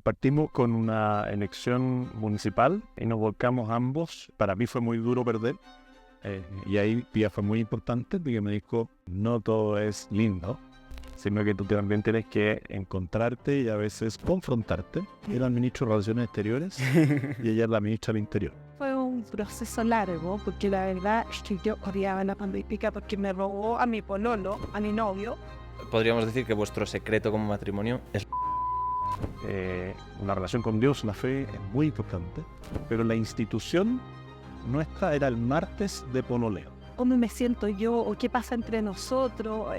partimos con una elección municipal y nos volcamos ambos. Para mí fue muy duro perder. Y ahí Pía fue muy importante porque me dijo, no todo es lindo, sino que tú también tienes que encontrarte y a veces confrontarte. Era el ministro de Relaciones Exteriores y ella es la ministra del Interior. Fue un proceso largo, porque la verdad es que yo odiaba la pandemia porque me robó a mi pololo, a mi novio. Podríamos decir que vuestro secreto como matrimonio es... Una relación con Dios, la fe, es muy importante, pero la institución nuestra era el martes de pololeo. ¿Cómo me siento yo? ¿O qué pasa entre nosotros?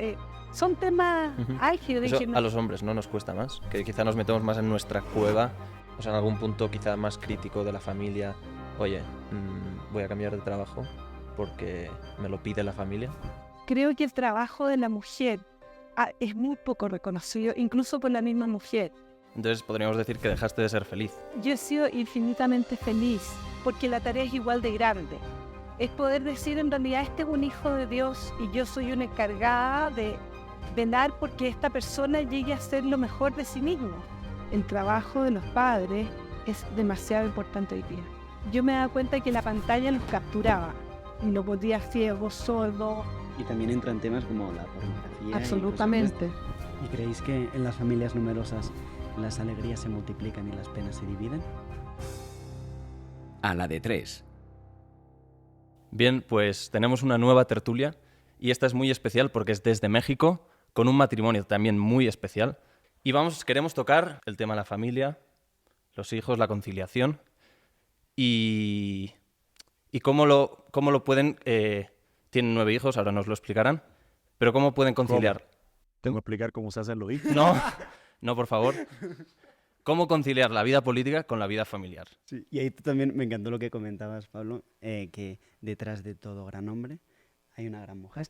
Son temas álgidos. Eso a los hombres no nos cuesta más, que quizá nos metemos más en nuestra cueva, o sea, en algún punto quizá más crítico de la familia. Oye, voy a cambiar de trabajo porque me lo pide la familia. Creo que el trabajo de la mujer es muy poco reconocido, incluso por la misma mujer. Entonces podríamos decir que dejaste de ser feliz. Yo he sido infinitamente feliz, porque la tarea es igual de grande. Es poder decir, en realidad, este es un hijo de Dios y yo soy una encargada de velar porque esta persona llegue a ser lo mejor de sí mismo. El trabajo de los padres es demasiado importante hoy día. Yo me daba cuenta que la pantalla los capturaba y los volvía ciegos, sordos. Y también entran temas como la pornografía. Absolutamente. ¿Y creéis que en las familias numerosas las alegrías se multiplican y las penas se dividen? A la de 3. Bien, pues tenemos una nueva tertulia y esta es muy especial porque es desde México, con un matrimonio también muy especial. Y queremos tocar el tema de la familia, los hijos, la conciliación y cómo lo pueden... tienen 9 hijos, ahora nos lo explicarán, pero cómo pueden conciliar. ¿Tengo que explicar cómo se hacen los hijos? No, por favor. ¿Cómo conciliar la vida política con la vida familiar? Sí, y ahí también me encantó lo que comentabas, Pablo, que detrás de todo gran hombre hay una gran mujer.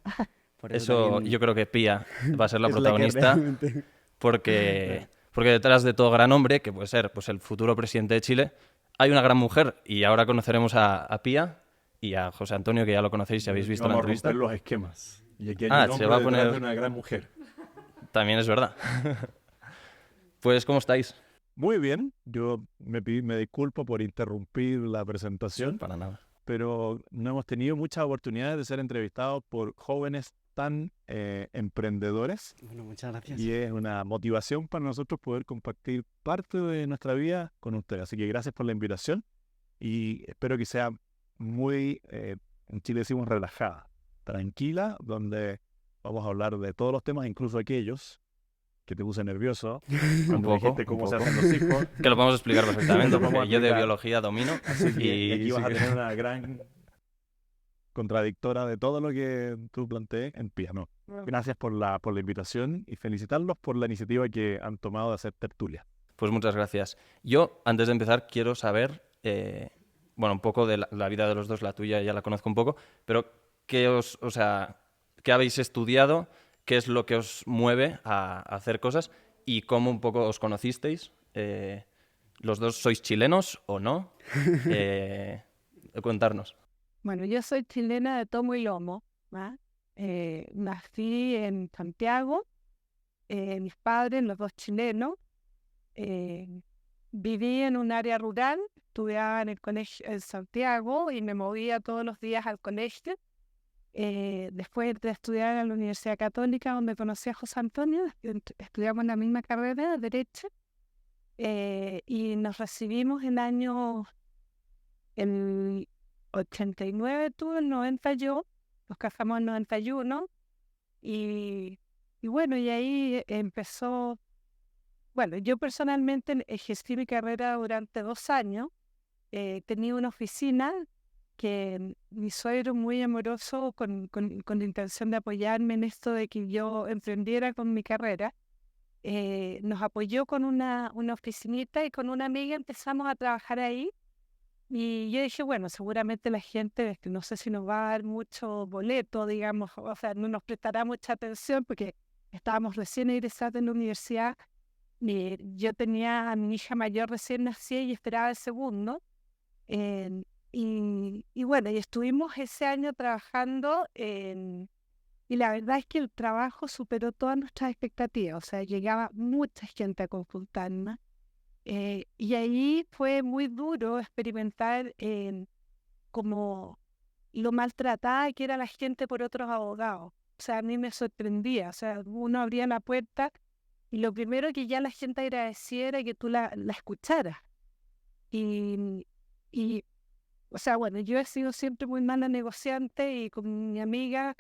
Por eso también... yo creo que Pía va a ser la es protagonista, la que realmente... porque detrás de todo gran hombre, que puede ser pues, el futuro presidente de Chile, hay una gran mujer. Y ahora conoceremos a Pía y a José Antonio, que ya lo conocéis si habéis visto la entrevista. Vamos a romper los esquemas. Y aquí hay un se va a hombre poner... detrás de una gran mujer. También es verdad. Pues, ¿cómo estáis? Muy bien. Yo me disculpo por interrumpir la presentación. Para nada. Pero no hemos tenido muchas oportunidades de ser entrevistados por jóvenes tan emprendedores. Bueno, muchas gracias. Y es una motivación para nosotros poder compartir parte de nuestra vida con ustedes. Así que gracias por la invitación y espero que sea muy, en Chile decimos relajada, tranquila, donde vamos a hablar de todos los temas, incluso aquellos que te puse nervioso cuando dijiste cómo se hacen los hijos. Que lo podemos explicar perfectamente, porque yo de biología domino. Y aquí vas a tener una gran contradictora de todo lo que tú planteé en piano. Gracias por la invitación y felicitarlos por la iniciativa que han tomado de hacer tertulia. Pues muchas gracias. Yo, antes de empezar, quiero saber, un poco de la vida de los dos, la tuya ya la conozco un poco, pero ¿qué habéis estudiado? ¿Qué es lo que os mueve a hacer cosas? ¿Y cómo un poco os conocisteis? ¿Los dos sois chilenos o no? Contarnos. Bueno, yo soy chilena de tomo y lomo. Nací en Santiago, mis padres, los dos chilenos. Viví en un área rural, estudiaba en el colegio en Santiago y me movía todos los días al colegio. Después de estudiar en la Universidad Católica, donde conocí a José Antonio, estudiamos la misma carrera de Derecho, y nos recibimos en el 89, tú, el 90 yo, nos casamos en 91, y bueno, y ahí empezó, bueno, yo personalmente ejercí mi carrera durante 2 años, tenía una oficina que mi suegro, muy amoroso, con la intención de apoyarme en esto de que yo emprendiera con mi carrera, nos apoyó con una oficinita y con una amiga empezamos a trabajar ahí. Y yo dije, bueno, seguramente la gente, no sé si nos va a dar mucho boleto, digamos, o sea, no nos prestará mucha atención porque estábamos recién egresados en la universidad. Y yo tenía a mi hija mayor recién nacida y esperaba el segundo. Y bueno, y estuvimos ese año trabajando y la verdad es que el trabajo superó todas nuestras expectativas. O sea, llegaba mucha gente a consultarnos. Y ahí fue muy duro experimentar como lo maltratada que era la gente por otros abogados. O sea, a mí me sorprendía. O sea, uno abría la puerta y lo primero que ya la gente agradecía era que tú la escucharas. Y, o sea, bueno, yo he sido siempre muy mala negociante y con mi amiga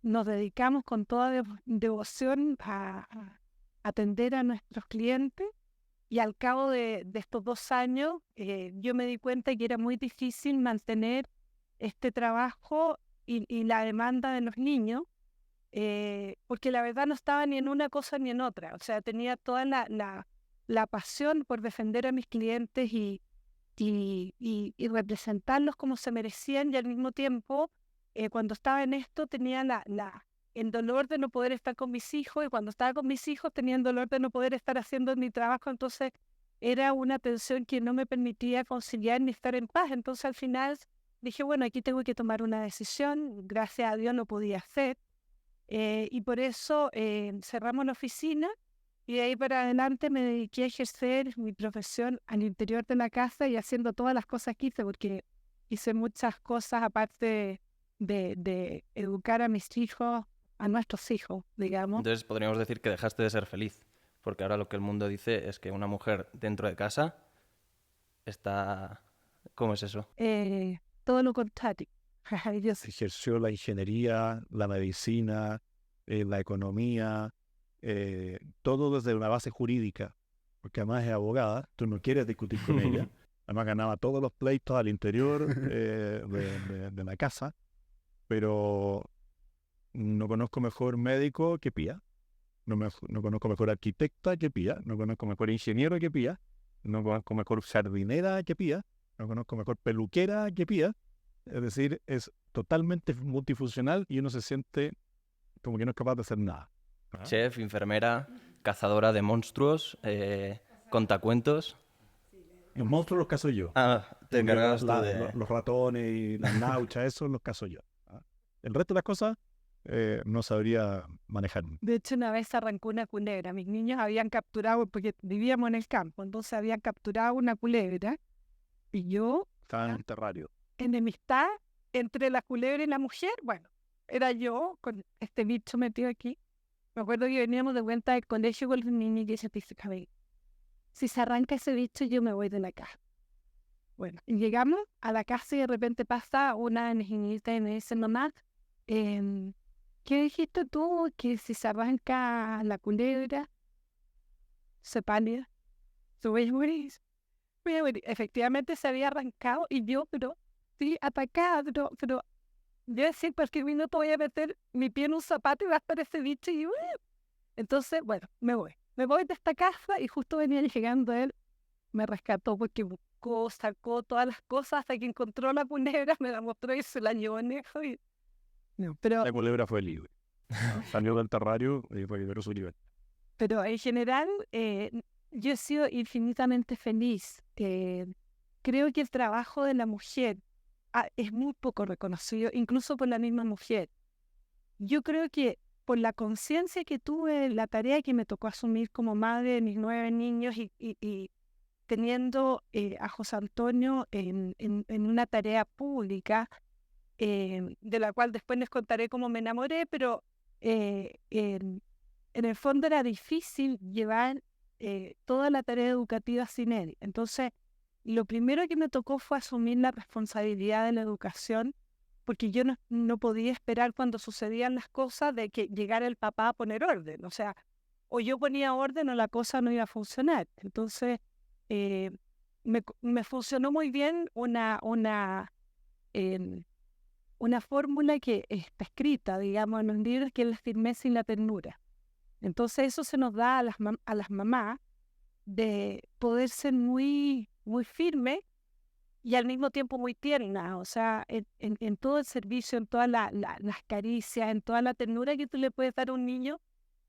nos dedicamos con toda devoción a atender a nuestros clientes. Y al cabo de estos 2 años, yo me di cuenta que era muy difícil mantener este trabajo y la demanda de los niños, porque la verdad no estaba ni en una cosa ni en otra. O sea, tenía toda la pasión por defender a mis clientes y representarlos como se merecían, y al mismo tiempo, cuando estaba en esto, tenía el dolor de no poder estar con mis hijos, y cuando estaba con mis hijos tenía el dolor de no poder estar haciendo mi trabajo. Entonces era una tensión que no me permitía conciliar ni estar en paz. Entonces al final dije, bueno, aquí tengo que tomar una decisión. Gracias a Dios lo podía hacer, y por eso cerramos la oficina, y de ahí para adelante me dediqué a ejercer mi profesión al interior de la casa y haciendo todas las cosas que hice, porque hice muchas cosas aparte de educar a mis hijos, a nuestros hijos, digamos. Entonces podríamos decir que dejaste de ser feliz, porque ahora lo que el mundo dice es que una mujer dentro de casa está... ¿Cómo es eso? Todo lo contrario. Yo Se ejerció la ingeniería, la medicina, la economía, todo desde una base jurídica, porque además es abogada, tú no quieres discutir con ella. Además ganaba todos los pleitos al interior de la casa, pero no conozco mejor médico que Pía, no conozco mejor arquitecta que Pía, no conozco mejor ingeniero que Pía, no conozco mejor jardinera que Pía, no conozco mejor peluquera que Pía. Es decir, es totalmente multifuncional y uno se siente como que no es capaz de hacer nada. Chef, enfermera, cazadora de monstruos, contacuentos. Los monstruos los cazo yo. Ah, te encargabas tú de... Los ratones y las nauchas, eso los cazo yo. El resto de las cosas no sabría manejar. De hecho, una vez arrancó una culebra. Mis niños habían capturado, porque vivíamos en el campo, entonces habían capturado una culebra, y yo, Estaba en un terrario. enemistad entre la culebra y la mujer, bueno, era yo con este bicho metido aquí. Me acuerdo que veníamos de vuelta del colegio con los niños y ella dice, "Cabello, si se arranca ese bicho, yo me voy de la casa". Bueno, y llegamos a la casa y de repente pasa una niñita y me dice, mamá, ¿qué dijiste tú? Que si se arranca la culebra, se pálida, se voy a morir. Voy a morir. Efectivamente se había arrancado y yo, pero sí, atacada, pero yo decía, en cualquier minuto voy a meter mi pie en un zapato y va a estar ese bicho y... Entonces, bueno, me voy de esta casa, y justo venía llegando él, me rescató porque buscó, sacó todas las cosas hasta que encontró la culebra, me la mostró y se la llevó en eso. No, pero La culebra fue libre. Salió del terrario y recuperó su libertad. Pero en general, yo he sido infinitamente feliz. Creo que el trabajo de la mujer es muy poco reconocido, incluso por la misma mujer. Yo creo que por la conciencia que tuve, la tarea que me tocó asumir como madre de mis 9 niños y teniendo a José Antonio en una tarea pública, de la cual después les contaré cómo me enamoré, pero en el fondo era difícil llevar toda la tarea educativa sin él. Entonces, lo primero que me tocó fue asumir la responsabilidad de la educación, porque yo no podía esperar cuando sucedían las cosas de que llegara el papá a poner orden. O sea, o yo ponía orden o la cosa no iba a funcionar. Entonces, me funcionó muy bien una fórmula que está escrita, digamos, en los libros, que es la firmeza y la ternura. Entonces eso se nos da a las mamás, de poder ser muy, muy firme y al mismo tiempo muy tierna. O sea, en todo el servicio, en todas las caricias, en toda la ternura que tú le puedes dar a un niño,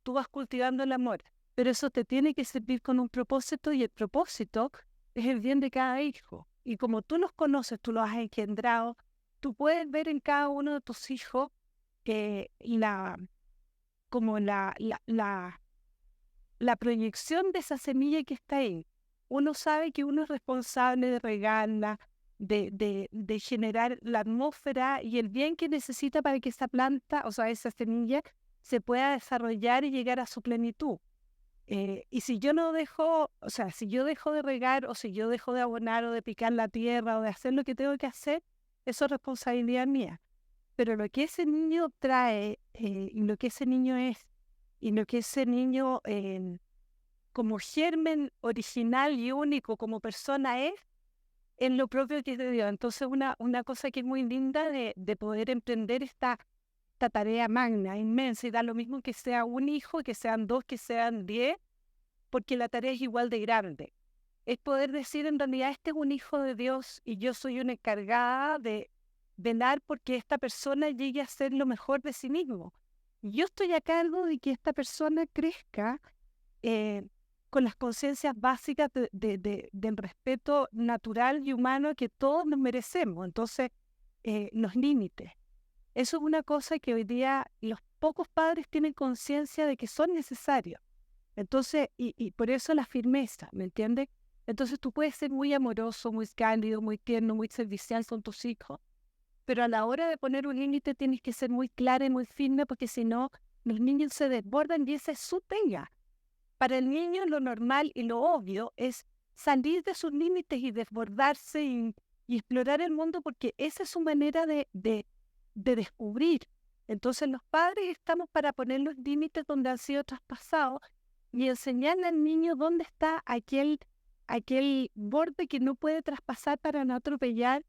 tú vas cultivando el amor. Pero eso te tiene que servir con un propósito, y el propósito es el bien de cada hijo. Y como tú los conoces, tú los has engendrado, tú puedes ver en cada uno de tus hijos la proyección de esa semilla que está ahí. Uno sabe que uno es responsable de regarla, de generar la atmósfera y el bien que necesita para que esa planta, o sea, esa semilla, se pueda desarrollar y llegar a su plenitud. Y si yo no dejo, o sea, si yo dejo de regar, o si yo dejo de abonar, o de picar la tierra, o de hacer lo que tengo que hacer, eso es responsabilidad mía. Pero lo que ese niño trae, y lo que ese niño es, y lo que ese niño como germen original y único como persona es lo propio que es de Dios. Entonces una cosa que es muy linda de poder emprender esta tarea magna, inmensa, y da lo mismo que sea un hijo, que sean 2, que sean 10, porque la tarea es igual de grande. Es poder decir, en realidad, este es un hijo de Dios y yo soy una encargada de velar porque esta persona llegue a ser lo mejor de sí mismo. Y yo estoy a cargo de que esta persona crezca con las conciencias básicas del respeto natural y humano que todos nos merecemos. Entonces, los límites. Eso es una cosa que hoy día los pocos padres tienen conciencia de que son necesarios. Entonces, y por eso la firmeza, ¿me entiendes? Entonces tú puedes ser muy amoroso, muy cálido, muy tierno, muy servicial con tus hijos, pero a la hora de poner un límite tienes que ser muy clara y muy firme, porque si no, los niños se desbordan y esa es su pega. Para el niño lo normal y lo obvio es salir de sus límites y desbordarse y explorar el mundo, porque esa es su manera de descubrir. Entonces los padres estamos para poner los límites donde han sido traspasados y enseñarle al niño dónde está aquel borde que no puede traspasar para no atropellar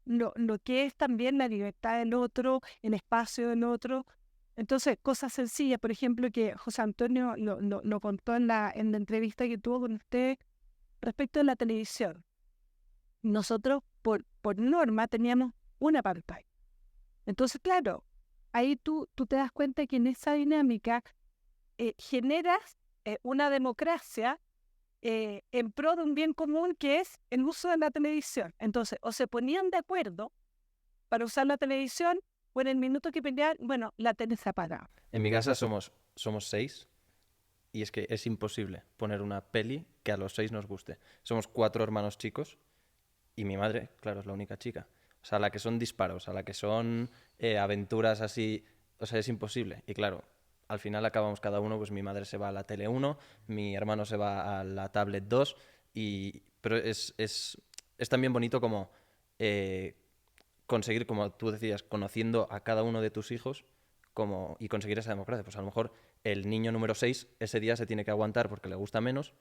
lo que es también la libertad del otro, el espacio del otro. Entonces, cosas sencillas, por ejemplo, que José Antonio lo contó en la entrevista que tuvo con usted respecto a la televisión. Nosotros, por norma, teníamos una pantalla. Entonces, claro, ahí tú te das cuenta que en esa dinámica generas una democracia en pro de un bien común, que es el uso de la televisión. Entonces, o se ponían de acuerdo para usar la televisión, o en el minuto que peleaban, bueno, la tele se apagaba. En mi casa somos 6 y es que es imposible poner una peli que a los 6 nos guste. Somos 4 hermanos chicos y mi madre, claro, es la única chica. O sea, a la que son disparos, a la que son aventuras así, o sea, es imposible. Y claro, al final acabamos cada uno, pues mi madre se va a la tele 1, mi hermano se va a la tablet 2, pero es también bonito como conseguir, como tú decías, conociendo a cada uno de tus hijos y conseguir esa democracia. Pues a lo mejor el niño número 6 ese día se tiene que aguantar porque le gusta menos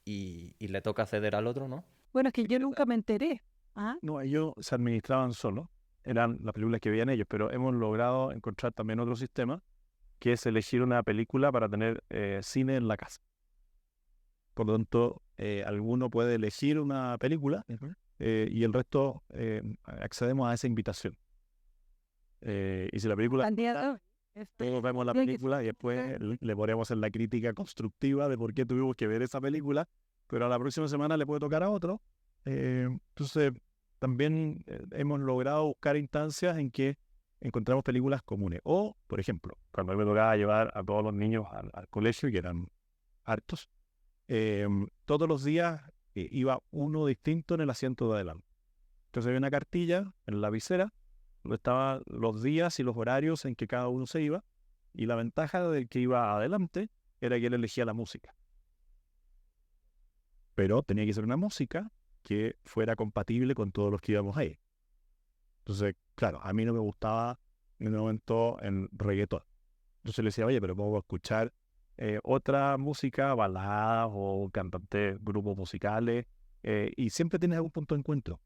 y le toca ceder al otro, ¿no? Bueno, es que yo nunca me enteré. ¿Ah? No, ellos se administraban solos, eran las películas que veían ellos, pero hemos logrado encontrar también otro sistema, que es elegir una película para tener cine en la casa. Por lo tanto, alguno puede elegir una película y el resto accedemos a esa invitación. Y si la película... Todos vemos la película y después le podríamos hacer la crítica constructiva de por qué tuvimos que ver esa película, pero a la próxima semana le puede tocar a otro. Entonces, también hemos logrado buscar instancias en que encontramos películas comunes. O, por ejemplo, cuando a mí me tocaba llevar a todos los niños al colegio, que eran hartos, todos los días iba uno distinto en el asiento de adelante. Entonces había una cartilla en la visera donde estaban los días y los horarios en que cada uno se iba, y la ventaja del que iba adelante era que él elegía la música. Pero tenía que ser una música que fuera compatible con todos los que íbamos ahí. Entonces, claro, a mí no me gustaba en un momento el reggaetón. Entonces le decía, oye, pero puedo escuchar otra música, baladas o cantantes, grupos musicales, y siempre tienes algún punto de encuentro.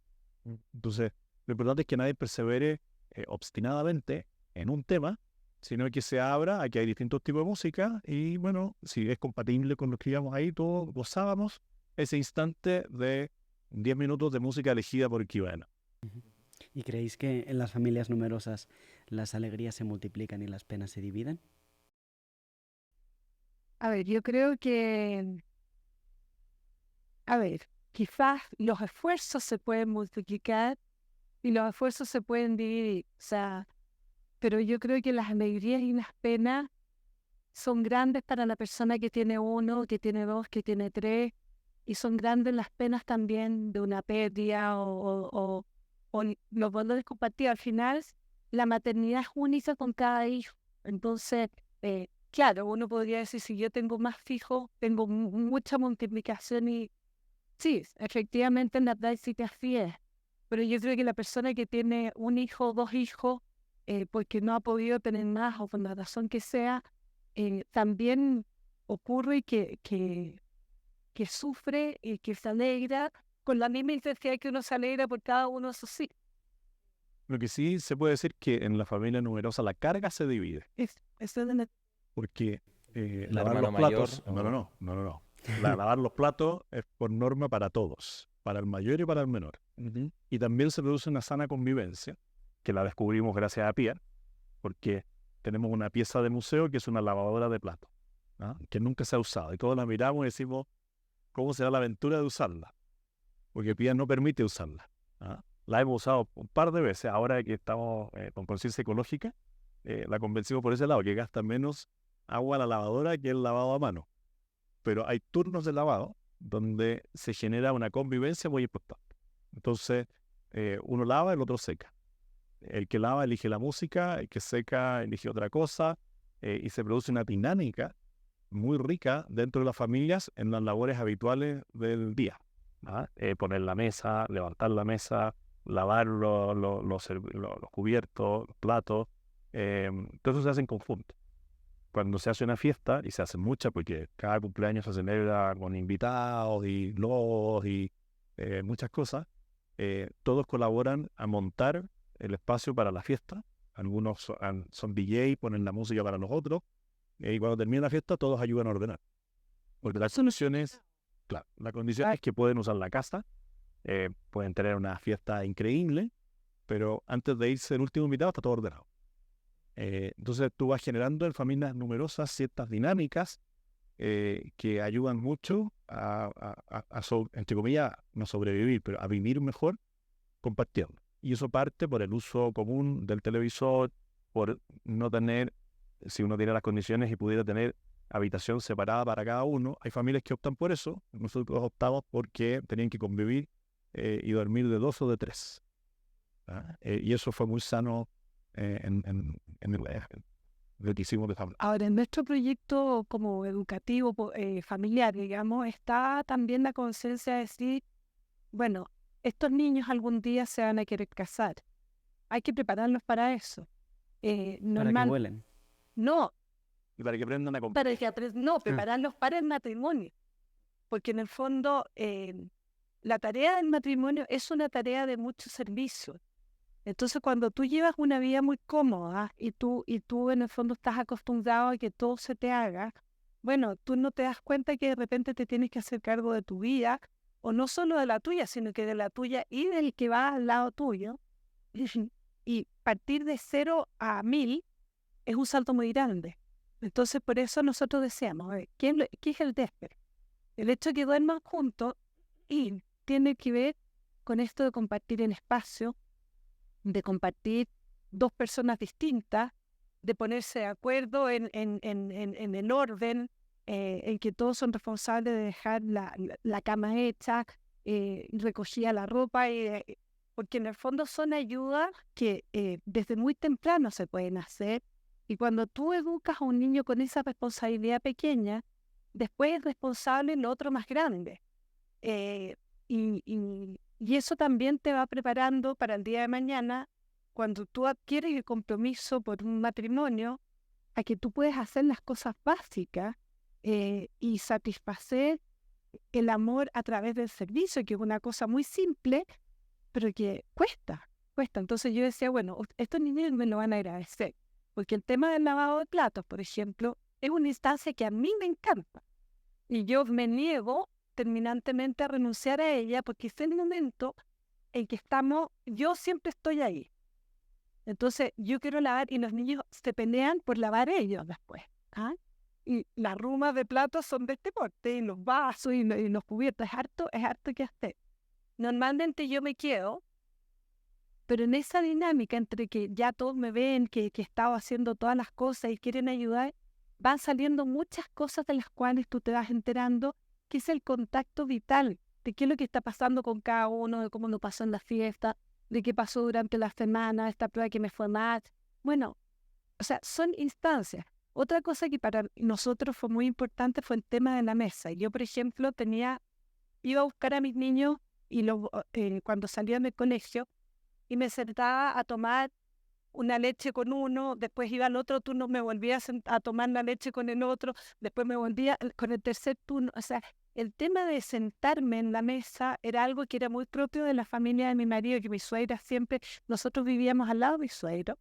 Entonces, lo importante es que nadie persevere obstinadamente en un tema, sino que se abra a que hay distintos tipos de música y, bueno, si es compatible con lo que íbamos ahí, todos gozábamos ese instante de 10 minutos de música elegida por Kibana. ¿Y creéis que en las familias numerosas las alegrías se multiplican y las penas se dividen? A ver, yo creo que, quizás los esfuerzos se pueden multiplicar y los esfuerzos se pueden dividir, o sea, pero yo creo que las alegrías y las penas son grandes para la persona que tiene uno, que tiene dos, que tiene tres, y son grandes las penas también de una pérdida o los valores compartidos. Al final, la maternidad es única con cada hijo. Entonces, claro, uno podría decir, si yo tengo más hijos, tengo mucha multiplicación y sí, efectivamente en la práctica así es. Pero yo creo que la persona que tiene un hijo o dos hijos, porque no ha podido tener más o por la razón que sea, también ocurre que sufre y que se alegra con la misma intensidad que uno se alegra por cada uno de sus hijos. Lo que sí se puede decir que en la familia numerosa la carga se divide. Eso es de Porque El lavar hermano los platos... mayor, No. Lavar los platos es por norma para todos, para el mayor y para el menor. Y también se produce una sana convivencia, que la descubrimos gracias a Pia, porque tenemos una pieza de museo que es una lavadora de platos, ¿ah? Que nunca se ha usado. Y todos la miramos y decimos, ¿cómo será la aventura de usarla? Porque Pia no permite usarla, ¿ah? La hemos usado un par de veces, ahora que estamos con conciencia ecológica, la convencimos por ese lado, que gasta menos agua la lavadora que el lavado a mano. Pero hay turnos de lavado donde se genera una convivencia muy importante. Entonces, uno lava, el otro seca. El que lava elige la música, el que seca elige otra cosa, y se produce una dinámica muy rica dentro de las familias en las labores habituales del día, ¿ah? Poner la mesa, levantar la mesa, lavar los cubiertos, los platos, todo eso se hace en conjunto. Cuando se hace una fiesta, y se hace mucha porque cada cumpleaños se celebra con invitados y globos y muchas cosas, todos colaboran a montar el espacio para la fiesta. Algunos son DJ, ponen la música para los otros, y cuando termina la fiesta todos ayudan a ordenar. Porque la condición es, claro, la condición es que pueden usar la casa, pueden tener una fiesta increíble, pero antes de irse el último invitado está todo ordenado. Entonces tú vas generando en familias numerosas ciertas dinámicas que ayudan mucho entre comillas, no sobrevivir, pero a vivir mejor compartiendo. Y eso parte por el uso común del televisor, por no tener, si uno tiene las condiciones y pudiera tener habitación separada para cada uno. Hay familias que optan por eso, nosotros optamos porque tenían que convivir y dormir de 2 o de 3. Y eso fue muy sano en lo que hicimos de familia. Ahora, en nuestro proyecto como educativo familiar, digamos, está también la conciencia de decir, bueno, estos niños algún día se van a querer casar. Hay que prepararlos para eso. Para que vuelen. No, Y para que aprendan a compartir. prepararlos para el matrimonio. Porque en el fondo, la tarea del matrimonio es una tarea de mucho servicio. Entonces, cuando tú llevas una vida muy cómoda y tú en el fondo estás acostumbrado a que todo se te haga, bueno, tú no te das cuenta que de repente te tienes que hacer cargo de tu vida, o no solo de la tuya, sino que de la tuya y del que va al lado tuyo. Y partir de 0 a 1000 es un salto muy grande. Entonces, por eso nosotros deseamos, ¿qué es el déspero? El hecho de que duerman juntos y tiene que ver con esto de compartir en espacio, de compartir dos personas distintas, de ponerse de acuerdo en el orden, en que todos son responsables de dejar la cama hecha, recogida la ropa, porque en el fondo son ayudas que desde muy temprano se pueden hacer, y cuando tú educas a un niño con esa responsabilidad pequeña, después es responsable el otro más grande. Y eso también te va preparando para el día de mañana, cuando tú adquieres el compromiso por un matrimonio, a que tú puedes hacer las cosas básicas y satisfacer el amor a través del servicio, que es una cosa muy simple, pero que cuesta. Entonces yo decía, bueno, estos niños me lo van a agradecer, porque el tema del lavado de platos, por ejemplo, es una instancia que a mí me encanta. Y yo me niego terminantemente a renunciar a ella, porque es el momento en que yo siempre estoy ahí. Entonces yo quiero lavar y los niños se pelean por lavar ellos después. Y las rumas de platos son de este porte, y los vasos y los cubiertos, es harto que hacer. Normalmente yo me quedo, pero en esa dinámica entre que ya todos me ven, que he estado haciendo todas las cosas y quieren ayudar, van saliendo muchas cosas de las cuales tú te vas enterando, que es el contacto vital, de qué es lo que está pasando con cada uno, de cómo lo pasó en la fiesta, de qué pasó durante la semana, esta prueba que me fue mal. Bueno, o sea, son instancias. Otra cosa que para nosotros fue muy importante fue el tema de la mesa. Yo, por ejemplo, iba a buscar a mis niños y cuando salían del colegio y me sentaba a tomar una leche con uno, después iba al otro turno, me volvía a tomar la leche con el otro, después me volvía con el tercer turno. O sea, el tema de sentarme en la mesa era algo que era muy propio de la familia de mi marido, que mi suegra siempre, nosotros vivíamos al lado de mi suegro,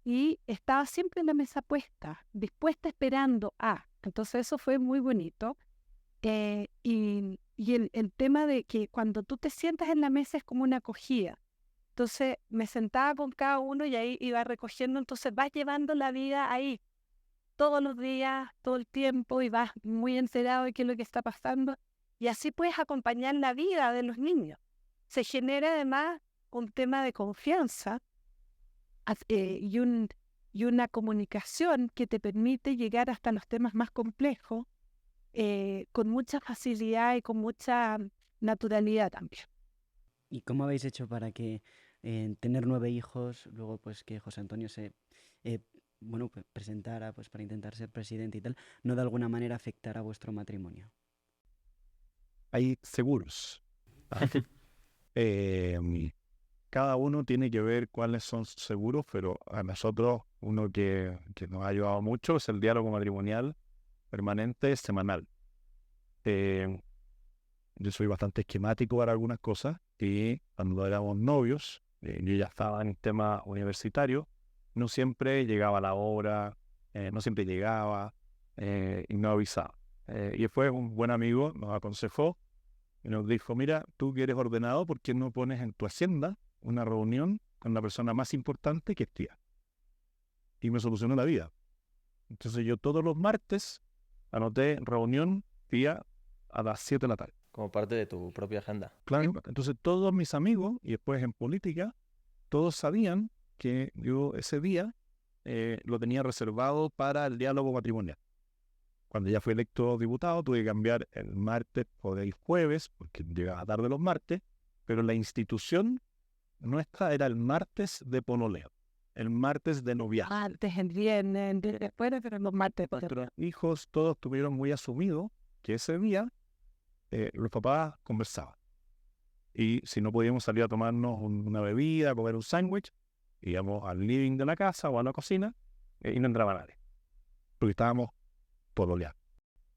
y estaba siempre en la mesa puesta, dispuesta, esperando a. Entonces eso fue muy bonito. Y el tema de que cuando tú te sientas en la mesa es como una acogida. Entonces me sentaba con cada uno y ahí iba recogiendo, entonces vas llevando la vida ahí todos los días, todo el tiempo, y vas muy enterado de qué es lo que está pasando, y así puedes acompañar la vida de los niños. Se genera además un tema de confianza y una comunicación que te permite llegar hasta los temas más complejos con mucha facilidad y con mucha naturalidad también. ¿Y cómo habéis hecho para que tener 9 hijos, luego pues que José Antonio se pues, presentara pues, para intentar ser presidente y tal, no de alguna manera afectara a vuestro matrimonio? Hay seguros. Cada uno tiene que ver cuáles son sus seguros, pero a nosotros uno que nos ha ayudado mucho es el diálogo matrimonial permanente semanal. Yo soy bastante esquemático para algunas cosas, y cuando éramos novios, yo ya estaba en el tema universitario, no siempre llegaba a la hora, no siempre llegaba y no avisaba. Y después un buen amigo nos aconsejó y nos dijo, mira, tú que eres ordenado, ¿por qué no pones en tu agenda una reunión con la persona más importante que es tía? Y me solucionó la vida. Entonces yo todos los martes anoté reunión tía a las 7 de la tarde. Como parte de tu propia agenda. Claro, entonces todos mis amigos, y después en política, todos sabían que yo ese día lo tenía reservado para el diálogo matrimonial. Cuando ya fui electo diputado, tuve que cambiar el martes por el jueves, porque llegaba tarde los martes, pero la institución nuestra era el martes de pololeo, el martes de noviazgo. Martes, el viernes, después, pero los martes. Nuestros hijos todos tuvieron muy asumido que ese día los papás conversaban. Y si no podíamos salir a tomarnos una bebida, a comer un sándwich, íbamos al living de la casa o a la cocina y no entraba nadie, porque estábamos pololeando.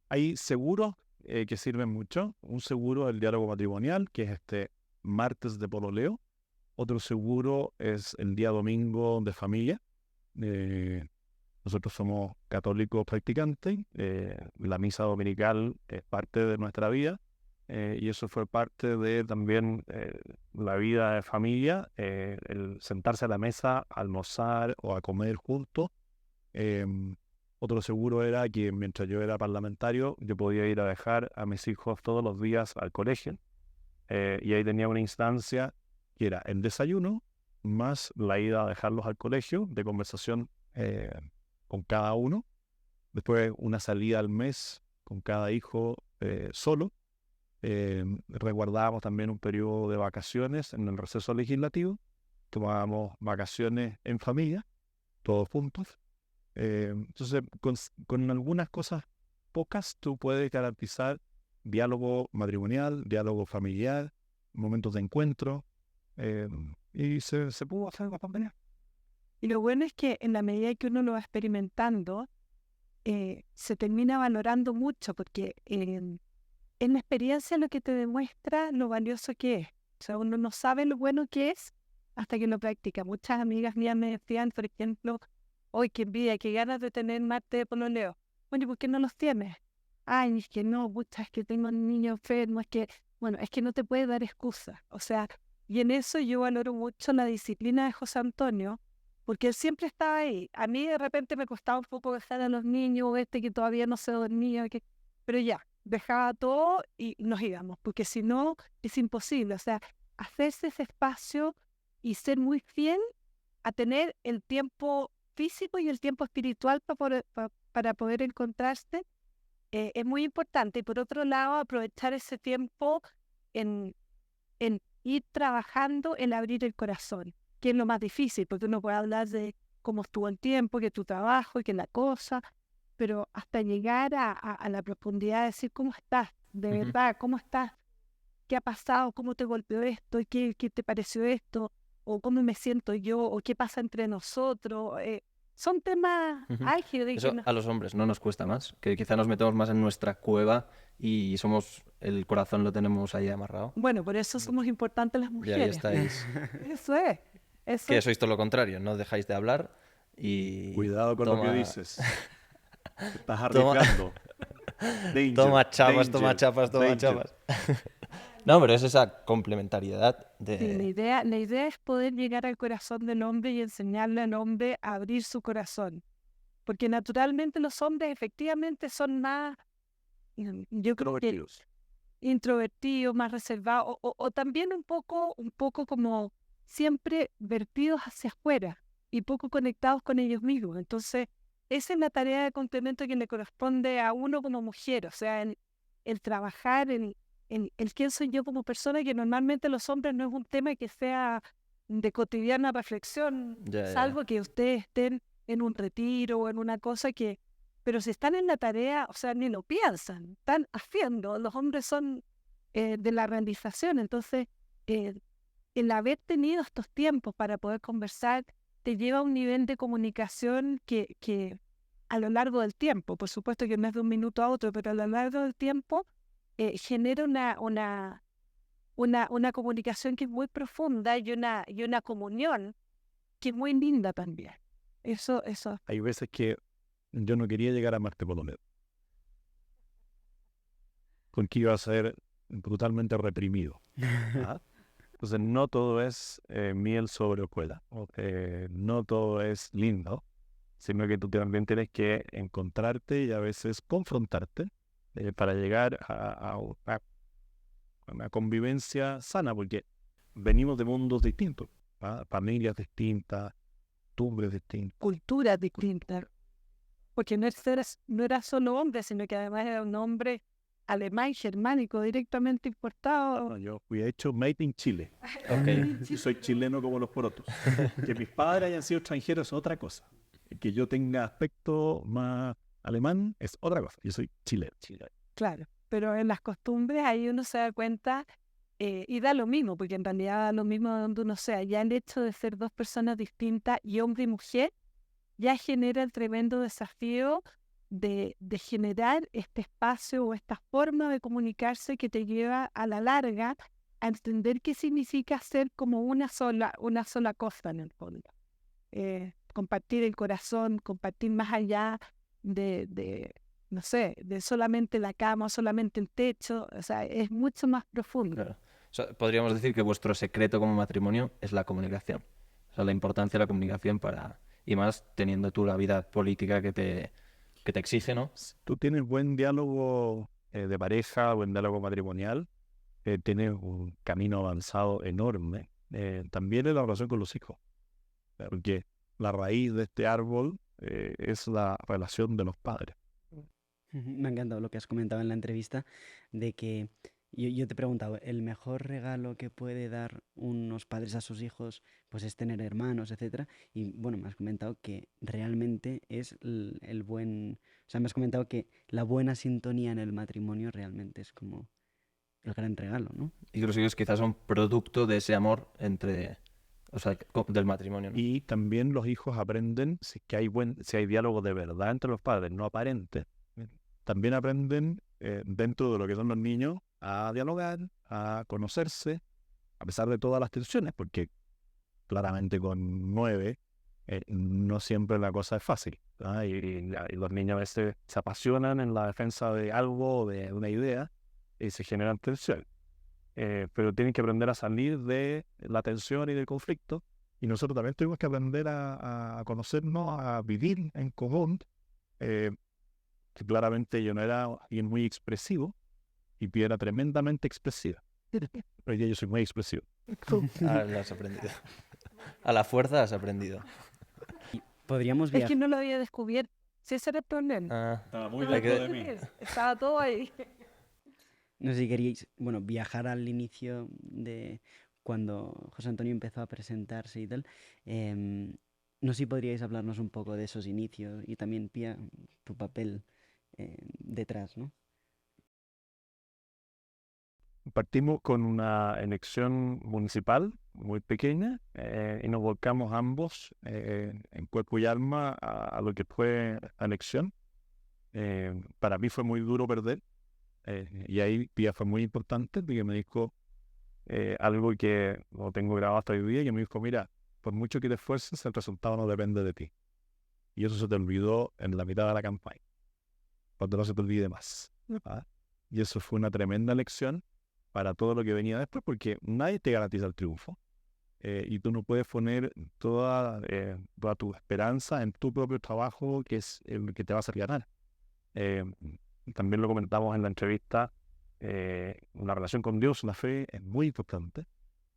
Hay seguros que sirven mucho. Un seguro del diálogo matrimonial, que es este martes de pololeo. Otro seguro es el día domingo de familia. Nosotros somos católicos practicantes. La misa dominical es parte de nuestra vida. Y eso fue parte de también la vida de familia, el sentarse a la mesa, a almorzar o a comer juntos. Otro seguro era que mientras yo era parlamentario, yo podía ir a dejar a mis hijos todos los días al colegio. Y ahí tenía una instancia que era el desayuno más la ida a dejarlos al colegio, de conversación con cada uno. Después una salida al mes con cada hijo solo. Resguardábamos también un periodo de vacaciones en el receso legislativo. Tomábamos vacaciones en familia, todos juntos. Entonces, con algunas cosas pocas, tú puedes garantizar diálogo matrimonial, diálogo familiar, momentos de encuentro, y se pudo hacer bastante bien. Y lo bueno es que en la medida que uno lo va experimentando, se termina valorando mucho, porque en la experiencia lo que te demuestra lo valioso que es. O sea, uno no sabe lo bueno que es hasta que lo practica. Muchas amigas mías me decían, por ejemplo, hoy qué envidia, qué ganas de tener martes de pololeo. Bueno, ¿y por qué no los tienes? Ay, es que no, pucha, es que tengo un niño enfermo, es que no te puede dar excusa. O sea, y en eso yo valoro mucho la disciplina de José Antonio, porque él siempre estaba ahí. A mí de repente me costaba un poco dejar a los niños, que todavía no se dormía, pero ya, dejaba todo y nos íbamos, porque si no, es imposible. O sea, hacerse ese espacio y ser muy fiel a tener el tiempo físico y el tiempo espiritual para para poder encontrarse, es muy importante. Y por otro lado, aprovechar ese tiempo en ir trabajando en abrir el corazón, que es lo más difícil, porque uno puede hablar de cómo estuvo el tiempo, que tu trabajo y que la cosa, pero hasta llegar a la profundidad de decir cómo estás, de verdad, cómo estás, qué ha pasado, cómo te golpeó esto, y qué te pareció esto, o cómo me siento yo, o qué pasa entre nosotros. Son temas álgidos. Eso a los hombres no nos cuesta más, que quizá nos metemos más en nuestra cueva y el corazón lo tenemos ahí amarrado. Bueno, por eso somos importantes las Y ahí mujeres. estáis. Eso es. Eso Que es. sois todo lo contrario, no dejáis de hablar y... Cuidado con lo que dices. Te estás Toma- arriesgando. Danger, Toma chapas, toma danger, chapas, toma danger. chapas. No, pero es esa complementariedad Sí, la idea es poder llegar al corazón del hombre y enseñarle al hombre a abrir su corazón. Porque naturalmente los hombres efectivamente son más, yo creo que introvertidos, más reservados, o también un poco como siempre vertidos hacia afuera y poco conectados con ellos mismos. Entonces, esa es la tarea de complemento que le corresponde a uno como mujer, o sea, el trabajar en el quién soy yo como persona, que normalmente los hombres no es un tema que sea de cotidiana reflexión, Ya. salvo que ustedes estén en un retiro o en una cosa que... Pero si están en la tarea, o sea, ni lo piensan, están haciendo. Los hombres son de la realización, entonces el haber tenido estos tiempos para poder conversar te lleva a un nivel de comunicación que a lo largo del tiempo, por supuesto que no es de un minuto a otro, pero a lo largo del tiempo genera una comunicación que es muy profunda y una comunión que es muy linda también. Eso. Hay veces que yo no quería llegar a Marte Polonés, porque iba a ser brutalmente reprimido. ¿Ah? Entonces no todo es miel sobre hojuelas, no todo es lindo, sino que tú también tienes que encontrarte y a veces confrontarte para llegar a una convivencia sana, porque venimos de mundos distintos, ¿ah? Familias distintas, costumbres distintas. Culturas distintas, porque no era solo hombre, sino que además era un hombre alemán, germánico, directamente importado. No, yo fui hecho made in Chile. Ok. Yo soy chileno como los porotos. Que mis padres hayan sido extranjeros es otra cosa. Que yo tenga aspecto más alemán es otra cosa. Yo soy chileno. Claro, pero en las costumbres ahí uno se da cuenta y da lo mismo, porque en realidad da lo mismo de donde uno sea. Ya el hecho de ser dos personas distintas y hombre y mujer ya genera el tremendo desafío de generar este espacio o esta forma de comunicarse que te lleva a la larga a entender qué significa ser como una sola cosa en el fondo. Compartir el corazón, compartir más allá no sé, de solamente la cama, solamente el techo, o sea, es mucho más profundo. Claro. O sea, podríamos decir que vuestro secreto como matrimonio es la comunicación. O sea, la importancia de la comunicación y más teniendo tú la vida política que te exige, ¿no? Tú tienes buen diálogo de pareja, buen diálogo matrimonial, tienes un camino avanzado enorme. También en la relación con los hijos, porque la raíz de este árbol es la relación de los padres. Me ha encantado lo que has comentado en la entrevista de que yo te he preguntado, ¿el mejor regalo que puede dar unos padres a sus hijos pues es tener hermanos, etcétera? Y bueno, me has comentado que realmente es el buen... O sea, me has comentado que la buena sintonía en el matrimonio realmente es como el gran regalo, ¿no? Y que los hijos quizás son producto de ese amor o sea, del matrimonio, ¿no? Y también los hijos aprenden, si hay diálogo de verdad entre los padres, no aparente, también aprenden dentro de lo que son los niños a dialogar, a conocerse, a pesar de todas las tensiones, porque claramente con 9 no siempre la cosa es fácil, ¿ah? Y los niños a veces se apasionan en la defensa de algo, de una idea, y se generan tensiones. Pero tienen que aprender a salir de la tensión y del conflicto, y nosotros también tuvimos que aprender a conocernos, a vivir en común. Que claramente yo no era alguien muy expresivo y Pia era tremendamente expresiva. Hoy día yo soy muy expresivo. Ah, lo has aprendido. A la fuerza has aprendido. Podríamos Es que viajar. no lo había descubierto. Si ese era el problema. Ah, Estaba muy Estaba dentro todo de mí. en él, estaba todo ahí. No sé si queríais, bueno, viajar al inicio de cuando José Antonio empezó a presentarse y tal. No sé si podríais hablarnos un poco de esos inicios y también, Pía, tu papel detrás, ¿no? Partimos con una elección municipal muy pequeña y nos volcamos ambos en cuerpo y alma a lo que fue la elección. Para mí fue muy duro perder y ahí Pía fue muy importante porque me dijo algo que lo tengo grabado hasta hoy día, que me dijo, mira, por mucho que te esfuerces, el resultado no depende de ti. Y eso se te olvidó en la mitad de la campaña, cuando no se te olvide más. ¿Ah? Y eso fue una tremenda lección para todo lo que venía después, porque nadie te garantiza el triunfo. Y tú no puedes poner toda tu esperanza en tu propio trabajo, que es el que te va a hacer ganar. Eh, También lo comentamos en la entrevista, una relación con Dios, la fe, es muy importante.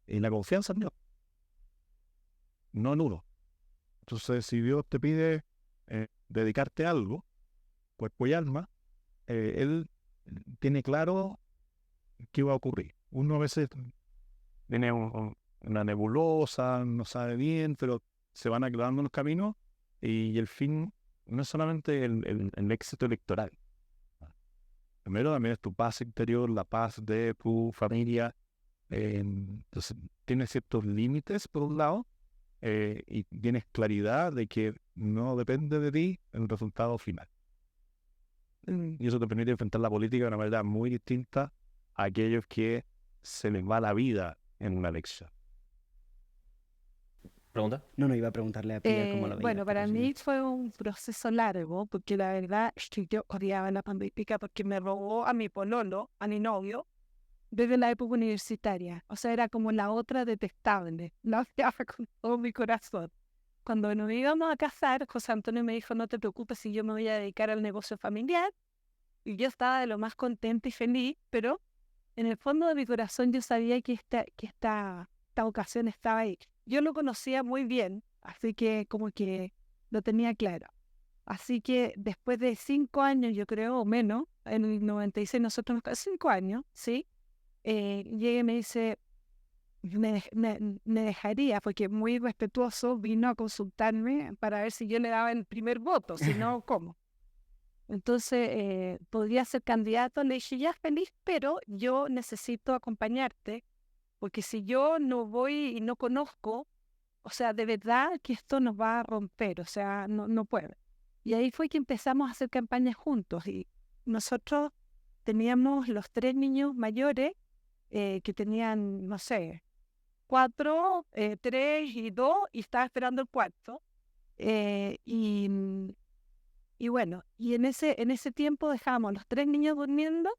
Y la confianza en Dios, no en uno. Entonces, si Dios te pide dedicarte a algo, cuerpo y alma, Él tiene claro qué va a ocurrir. Uno a veces tiene una nebulosa, no sabe bien, pero se van aclarando los caminos y el fin no es solamente el éxito electoral. Primero también es tu paz interior, la paz de tu familia. Entonces, tienes ciertos límites por un lado y tienes claridad de que no depende de ti el resultado final. Y eso te permite enfrentar la política de una manera muy distinta a aquellos que se les va la vida en una elección. ¿pregunta? No, iba a preguntarle a Pía cómo lo veía. Bueno, para pero sí. mí fue un proceso largo, porque la verdad es que yo odiaba la política porque me robó a mi pololo, a mi novio, desde la época universitaria. O sea, era como la otra detestable. La odiaba con todo mi corazón. Cuando nos íbamos a casar, José Antonio me dijo, no te preocupes si yo me voy a dedicar al negocio familiar. Y yo estaba de lo más contenta y feliz, pero en el fondo de mi corazón yo sabía que esta ocasión estaba ahí. Yo lo conocía muy bien, así que como que lo tenía claro. Así que después de 5 años, yo creo, o menos, en el 96 nosotros nos casamos, 5 años, ¿sí? Llega y me dice, me dejaría, porque muy respetuoso, vino a consultarme para ver si yo le daba el primer voto, si no, ¿cómo? Entonces, podría ser candidato. Le dije, ya feliz, pero yo necesito acompañarte, porque si yo no voy y no conozco, o sea, de verdad que esto nos va a romper, o sea, no puedo. Y ahí fue que empezamos a hacer campañas juntos y nosotros teníamos los 3 niños mayores que tenían, no sé, 4, 3 y 2 y estaba esperando el cuarto. Eh, y, y bueno, y en ese tiempo dejábamos los 3 niños durmiendo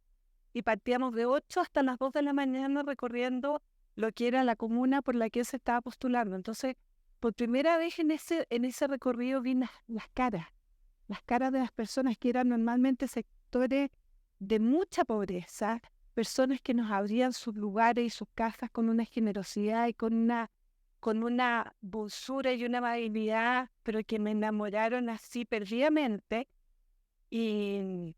y partíamos de 8 hasta las 2 de la mañana recorriendo lo que era la comuna por la que él se estaba postulando. Entonces, por primera vez en ese recorrido vi las caras de las personas que eran normalmente sectores de mucha pobreza, personas que nos abrían sus lugares y sus casas con una generosidad y con una dulzura y una amabilidad, pero que me enamoraron así perdidamente. Y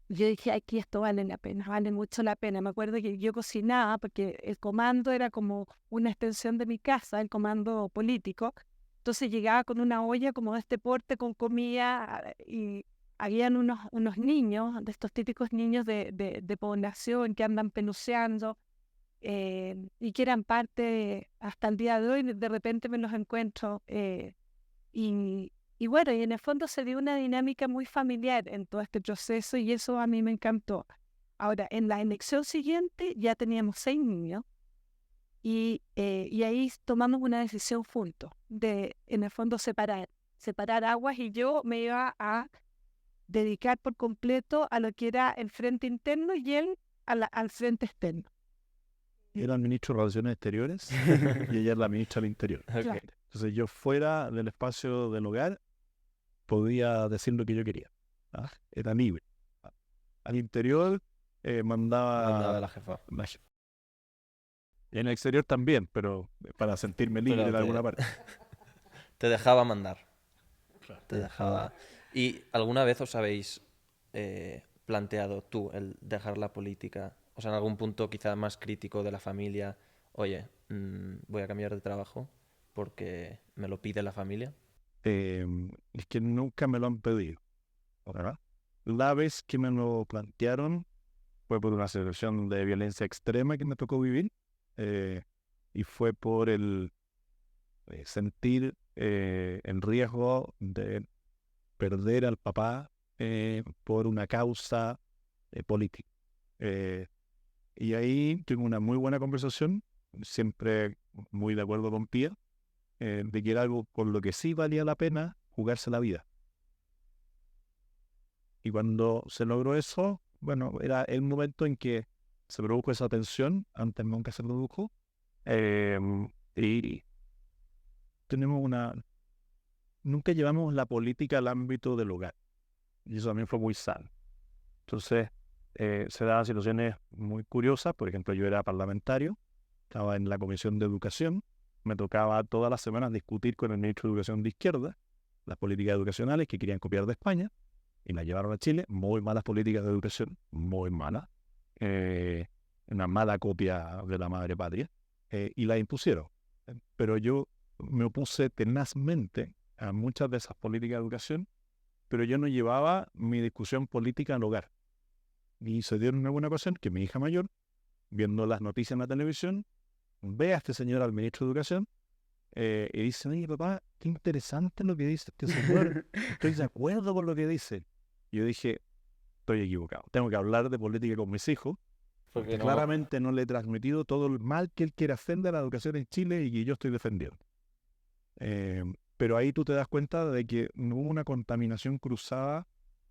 yo dije, aquí esto vale la pena, vale mucho la pena. Me acuerdo que yo cocinaba porque el comando era como una extensión de mi casa, el comando político. Entonces llegaba con una olla como de este porte con comida y habían unos niños, de estos típicos niños de población que andan peluceando y que eran parte hasta el día de hoy. De repente me los encuentro y, y bueno, y en el fondo se dio una dinámica muy familiar en todo este proceso y eso a mí me encantó. Ahora, en la elección siguiente ya teníamos 6 niños y ahí tomamos una decisión juntos de, en el fondo, separar aguas y yo me iba a dedicar por completo a lo que era el frente interno y él al frente externo. Era el ministro de Relaciones Exteriores y ella es la ministra del Interior. Ok. Claro. Entonces yo fuera del espacio del hogar podía decir lo que yo quería. ¿Ah? Era libre. ¿Ah? Al interior mandaba Mandaba la jefa. la jefa. Y en el exterior también, pero para sentirme libre Pero de alguna parte. te dejaba mandar. Claro. Te dejaba. ¿Y alguna vez os habéis planteado tú el dejar la política? O sea, en algún punto quizá más crítico de la familia, oye, voy a cambiar de trabajo porque me lo pide la familia. Es que nunca me lo han pedido, ¿verdad? La vez que me lo plantearon fue por una situación de violencia extrema que me tocó vivir, y fue por el sentir el riesgo de perder al papá por una causa política. Eh, y ahí tuve una muy buena conversación, siempre muy de acuerdo con Pía, de que era algo por lo que sí valía la pena jugarse la vida. Y cuando se logró eso, bueno, era el momento en que se produjo esa tensión, antes nunca se produjo, y tenemos nunca llevamos la política al ámbito del hogar, y eso también fue muy sano. Entonces, se daban situaciones muy curiosas. Por ejemplo, yo era parlamentario, estaba en la Comisión de Educación, me tocaba todas las semanas discutir con el ministro de Educación de izquierda las políticas educacionales que querían copiar de España y las llevaron a Chile. Muy malas políticas de educación, muy malas, una mala copia de la madre patria, y las impusieron. Pero yo me opuse tenazmente a muchas de esas políticas de educación, pero yo no llevaba mi discusión política al hogar. Y se dio una buena ocasión que mi hija mayor, viendo las noticias en la televisión, ve a este señor, al ministro de Educación, y dice: oye, papá, qué interesante lo que dice este señor, estoy de acuerdo con lo que dice. Y yo dije, estoy equivocado, tengo que hablar de política con mis hijos, porque claramente no le he transmitido todo el mal que él quiere hacer de la educación en Chile y que yo estoy defendiendo. Pero ahí tú te das cuenta de que no hubo una contaminación cruzada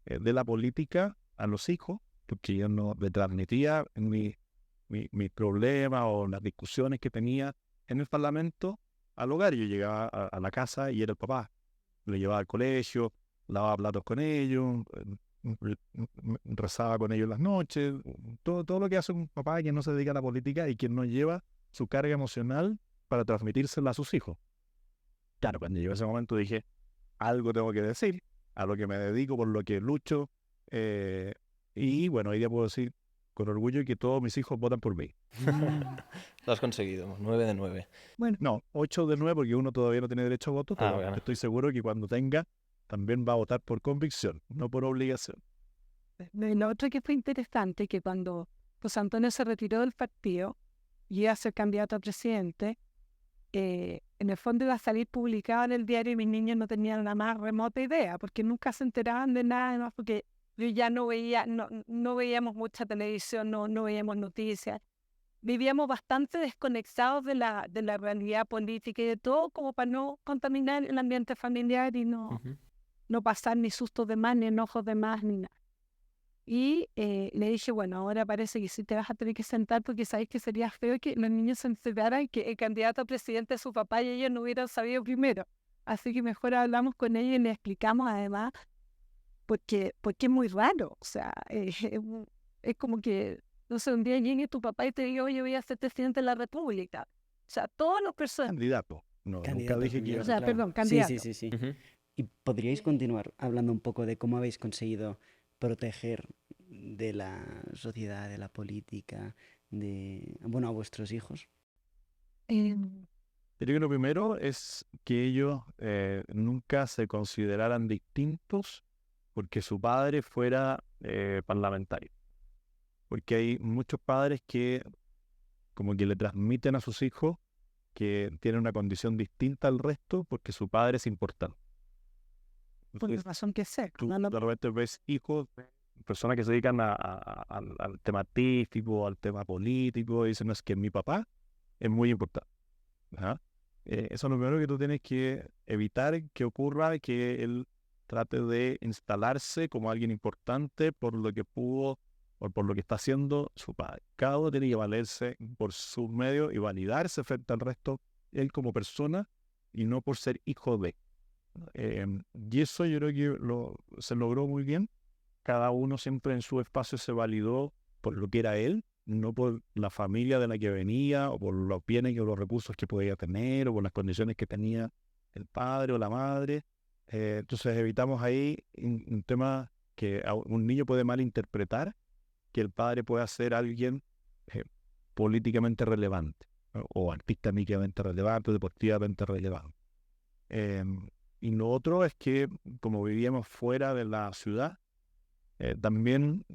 de la política a los hijos, porque yo no le transmitía mis problemas o las discusiones que tenía en el Parlamento al hogar. Yo llegaba a la casa y era el papá. Le llevaba al colegio, lavaba platos con ellos, rezaba con ellos las noches, todo lo que hace un papá que no se dedica a la política y que no lleva su carga emocional para transmitírsela a sus hijos. Claro, cuando llegó ese momento dije, algo tengo que decir, a lo que me dedico, por lo que lucho, y bueno, hoy día puedo decir con orgullo que todos mis hijos votan por mí. Lo has conseguido, 9 de 9. Bueno, No, 8 de 9 porque uno todavía no tiene derecho a voto, pero bueno. estoy seguro que cuando tenga también va a votar por convicción, no por obligación. lo otro que fue interesante, que cuando José Antonio se retiró del partido y iba a ser candidato a presidente, en el fondo iba a salir publicado en el diario y mis niños no tenían la más remota idea, porque nunca se enteraban de nada más, porque yo ya no veíamos mucha televisión, no veíamos noticias. Vivíamos bastante desconectados de la realidad política y de todo, como para no contaminar el ambiente familiar y no pasar ni sustos de más, ni enojos de más, ni nada. Y le dije, bueno, ahora parece que sí te vas a tener que sentar porque sabes que sería feo que los niños se enteraran que el candidato a presidente es su papá y ellos no hubieran sabido primero. Así que mejor hablamos con ellos y les explicamos además porque es muy raro. O sea, es como que, no sé, un día llegue tu papá y te diga, oye, voy a ser presidente de la República. O sea, todos los personas... Candidato. No, nunca Candidato, dije que iba O a sea, ser. perdón, candidato. Sí. ¿Y podríais continuar hablando un poco de cómo habéis conseguido proteger de la sociedad, de la política, a vuestros hijos? Creo que lo primero es que ellos nunca se consideraran distintos porque su padre fuera parlamentario. Porque hay muchos padres que como que le transmiten a sus hijos que tienen una condición distinta al resto porque su padre es importante. Por la razón que sea. Tú de repente ves hijos de personas que se dedican al tema artístico, al tema político, y dicen, no, es que mi papá es muy importante. ¿Ah? Eso es lo primero que tú tienes que evitar que ocurra, que él trate de instalarse como alguien importante por lo que pudo o por lo que está haciendo su padre. Cada uno tiene que valerse por sus medios y validarse frente al resto, él como persona, y no por ser hijo de. Y eso yo creo que se logró muy bien. Cada uno siempre en su espacio se validó por lo que era él, no por la familia de la que venía, o por los bienes o los recursos que podía tener, o por las condiciones que tenía el padre o la madre. Entonces evitamos ahí un tema que un niño puede malinterpretar que el padre pueda ser alguien políticamente relevante, ¿no? O artísticamente relevante, o deportivamente relevante. Y lo otro es que como vivíamos fuera de la ciudad, también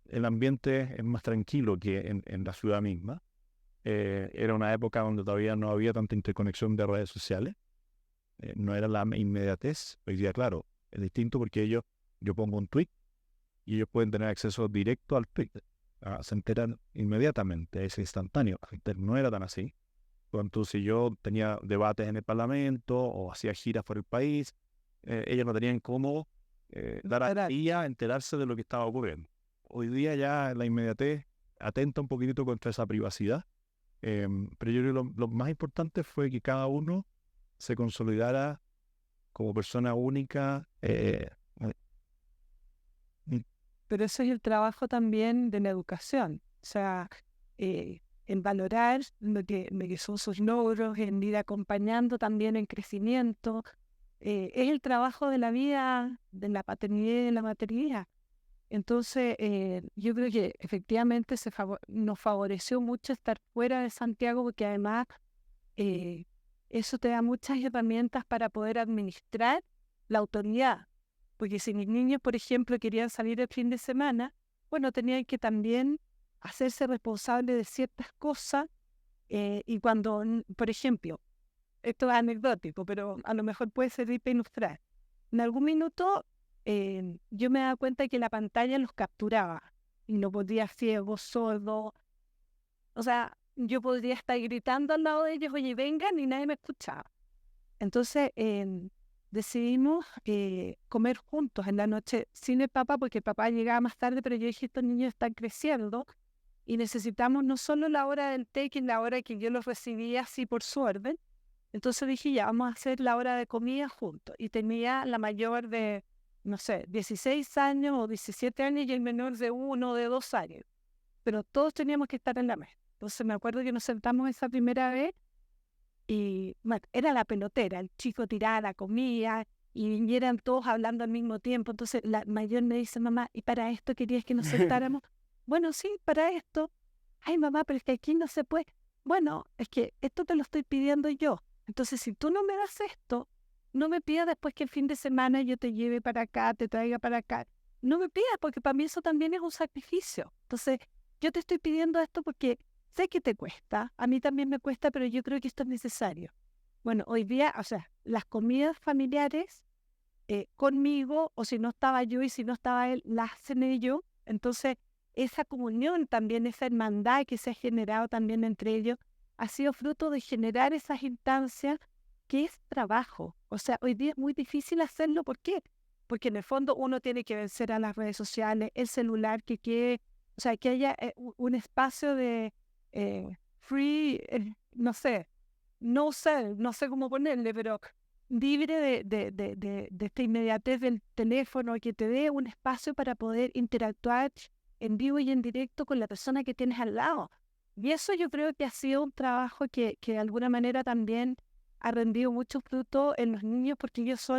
el ambiente es más tranquilo que en la ciudad misma. Era una época donde todavía no había tanta interconexión de redes sociales, no era la inmediatez. Hoy día, claro, es distinto porque yo pongo un tweet y ellos pueden tener acceso directo al tweet. Se enteran inmediatamente, es instantáneo. Antes no era tan así. Cuando si yo tenía debates en el Parlamento o hacía giras por el país, ellos no tenían cómo dar a día, enterarse de lo que estaba ocurriendo. Hoy día ya la inmediatez atenta un poquitito contra esa privacidad, pero yo creo que lo más importante fue que cada uno se consolidara como persona única. Pero eso es el trabajo también de la educación, o sea, en valorar lo que son sus logros, en ir acompañando también en crecimiento. Es el trabajo de la vida, de la paternidad y de la maternidad. Entonces, yo creo que efectivamente nos favoreció mucho estar fuera de Santiago, porque además eso te da muchas herramientas para poder administrar la autoridad. Porque si mis niños, por ejemplo, querían salir el fin de semana, bueno, tenían que también hacerse responsables de ciertas cosas. Y cuando, por ejemplo, esto es anecdótico, pero a lo mejor puede servir para ilustrar. En algún minuto yo me daba cuenta que la pantalla los capturaba y no podía ciego, sordo. O sea, yo podría estar gritando al lado de ellos, oye, vengan, y nadie me escuchaba. Entonces decidimos comer juntos en la noche sin el papá, porque el papá llegaba más tarde, pero yo dije, estos niños están creciendo y necesitamos no solo la hora del té, que es la hora que yo los recibía así por su orden. Entonces dije, ya, vamos a hacer la hora de comida juntos. Y tenía la mayor de, no sé, 16 años o 17 años y el menor de 1 o de 2 años. Pero todos teníamos que estar en la mesa. Entonces me acuerdo que nos sentamos esa primera vez y bueno, era la pelotera, el chico tiraba la comida y eran todos hablando al mismo tiempo. Entonces la mayor me dice, mamá, ¿y para esto querías que nos sentáramos? Bueno, sí, para esto. Ay, mamá, pero es que aquí no se puede. Bueno, es que esto te lo estoy pidiendo yo. Entonces, si tú no me das esto, no me pidas después que el fin de semana yo te lleve para acá, te traiga para acá. No me pidas, porque para mí eso también es un sacrificio. Entonces, yo te estoy pidiendo esto porque sé que te cuesta, a mí también me cuesta, pero yo creo que esto es necesario. Bueno, hoy día, o sea, las comidas familiares conmigo, o si no estaba yo y si no estaba él, las hacen ellos. Entonces, esa comunión también, esa hermandad que se ha generado también entre ellos, ha sido fruto de generar esas instancias que es trabajo. O sea, hoy día es muy difícil hacerlo. ¿Por qué? Porque en el fondo uno tiene que vencer a las redes sociales, el celular, o sea, que haya un espacio de free, no sé, no sé cómo ponerle, pero libre de esta inmediatez del teléfono, que te dé un espacio para poder interactuar en vivo y en directo con la persona que tienes al lado. Y eso yo creo que ha sido un trabajo que de alguna manera también ha rendido mucho fruto en los niños, porque ellos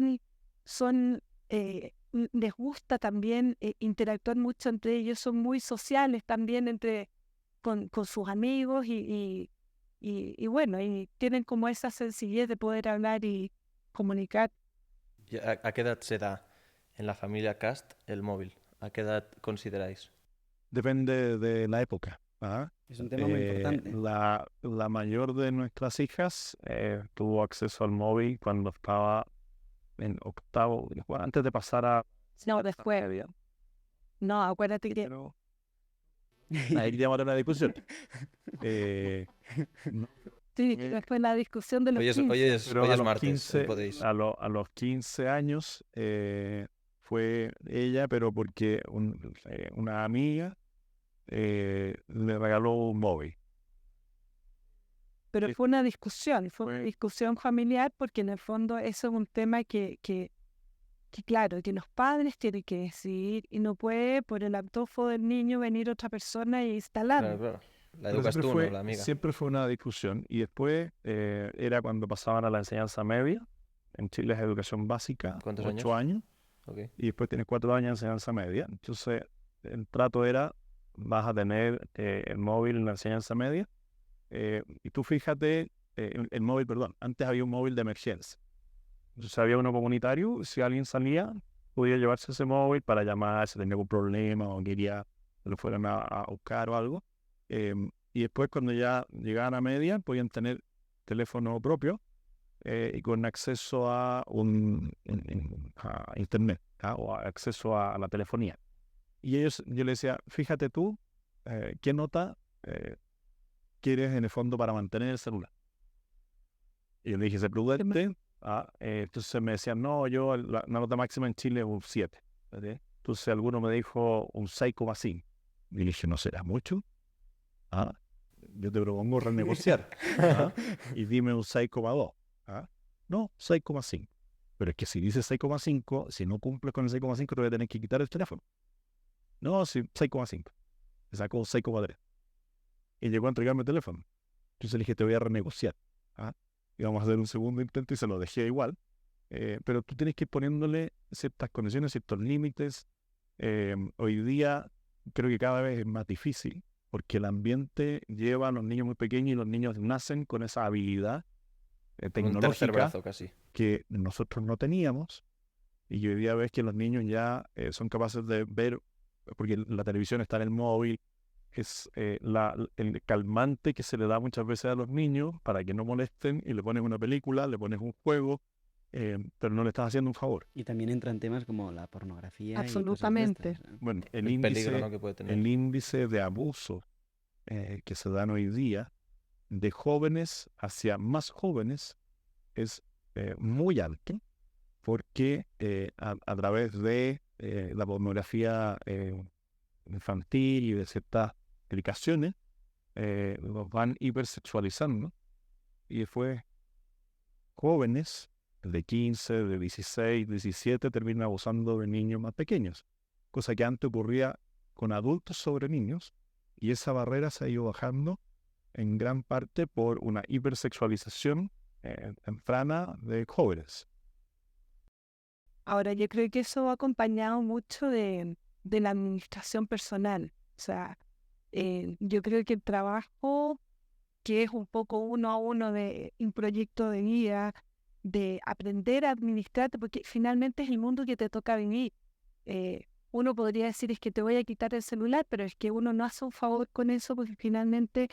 les gusta también interactuar mucho entre ellos, son muy sociales también con sus amigos y bueno, y tienen como esa sencillez de poder hablar y comunicar. ¿Y a qué edad se da en la familia Cast el móvil? ¿A qué edad consideráis? Depende de la época. Es un tema muy importante. La mayor de nuestras hijas tuvo acceso al móvil cuando estaba en octavo, antes de pasar a... No, después. No, acuérdate que... Pero ahí llamaron la discusión. No, Sí, después la discusión de los Hoy 15. es pero a los martes, 15, podéis. a los 15 años fue ella, pero porque una amiga le regaló un móvil. Pero Sí. fue una discusión Fue- discusión familiar, porque en el fondo eso es un tema que claro, que los padres tienen que decidir y no puede por el antojo del niño venir otra persona e instalarlo. Claro. La Pero educas tú, ¿no? La amiga. siempre fue una discusión. Y después era cuando pasaban a la enseñanza media, en Chile es educación básica, ¿Cuántos 8 años, Ok. y después tienes 4 años de enseñanza media. Entonces, el trato era, vas a tener el móvil en la enseñanza media, y tú fíjate, el móvil, perdón, antes había un móvil de emergencia. Entonces había uno comunitario, si alguien salía, podía llevarse ese móvil para llamar si tenía algún problema o quería que lo fueran a buscar o algo. Y después cuando ya llegaban a media, podían tener teléfono propio y con acceso a a internet, ¿ah? O acceso a la telefonía. Y yo les decía, fíjate tú, ¿qué nota quieres en el fondo para mantener el celular? Y yo le dije, sé prudente. Entonces me decían, no, la nota máxima en Chile es un 7. ¿Verdad? Entonces alguno me dijo un 6,5. Y le dije, ¿no será mucho? Yo te propongo renegociar. Y dime un 6,2. No, 6,5. Pero es que si dice 6,5, si no cumples con el 6,5, te voy a tener que quitar el teléfono. No, sí, 6,5. Me sacó un 6,3. Y llegó a entregarme el teléfono. Entonces le dije, te voy a renegociar. Y vamos a hacer un segundo intento y se lo dejé igual. Pero tú tienes que ir poniéndole ciertas condiciones, ciertos límites. Hoy día creo que cada vez es más difícil porque el ambiente lleva a los niños muy pequeños y los niños nacen con esa habilidad Un tercer tecnológica brazo casi. que nosotros no teníamos. Y hoy día ves que los niños ya son capaces de ver, porque la televisión está en el móvil, es el calmante que se le da muchas veces a los niños para que no molesten, y le pones una película, le pones un juego, pero no le estás haciendo un favor. Y también entran temas como la pornografía. Absolutamente. Y cosas de estas. Bueno, El peligro, ¿no?, que puede tener. el índice de abuso que se dan hoy día de jóvenes hacia más jóvenes es muy alto, porque a través de la pornografía infantil y de ciertas aplicaciones los van hipersexualizando, y después jóvenes de 15, de 16, 17 terminan abusando de niños más pequeños, cosa que antes ocurría con adultos sobre niños, y esa barrera se ha ido bajando en gran parte por una hipersexualización temprana de jóvenes. Ahora, yo creo que eso va acompañado mucho de la administración personal. O sea, yo creo que el trabajo, que es un poco uno a uno de un proyecto de vida, de aprender a administrarte, porque finalmente es el mundo que te toca vivir. Uno podría decir, es que te voy a quitar el celular, pero es que uno no hace un favor con eso, porque finalmente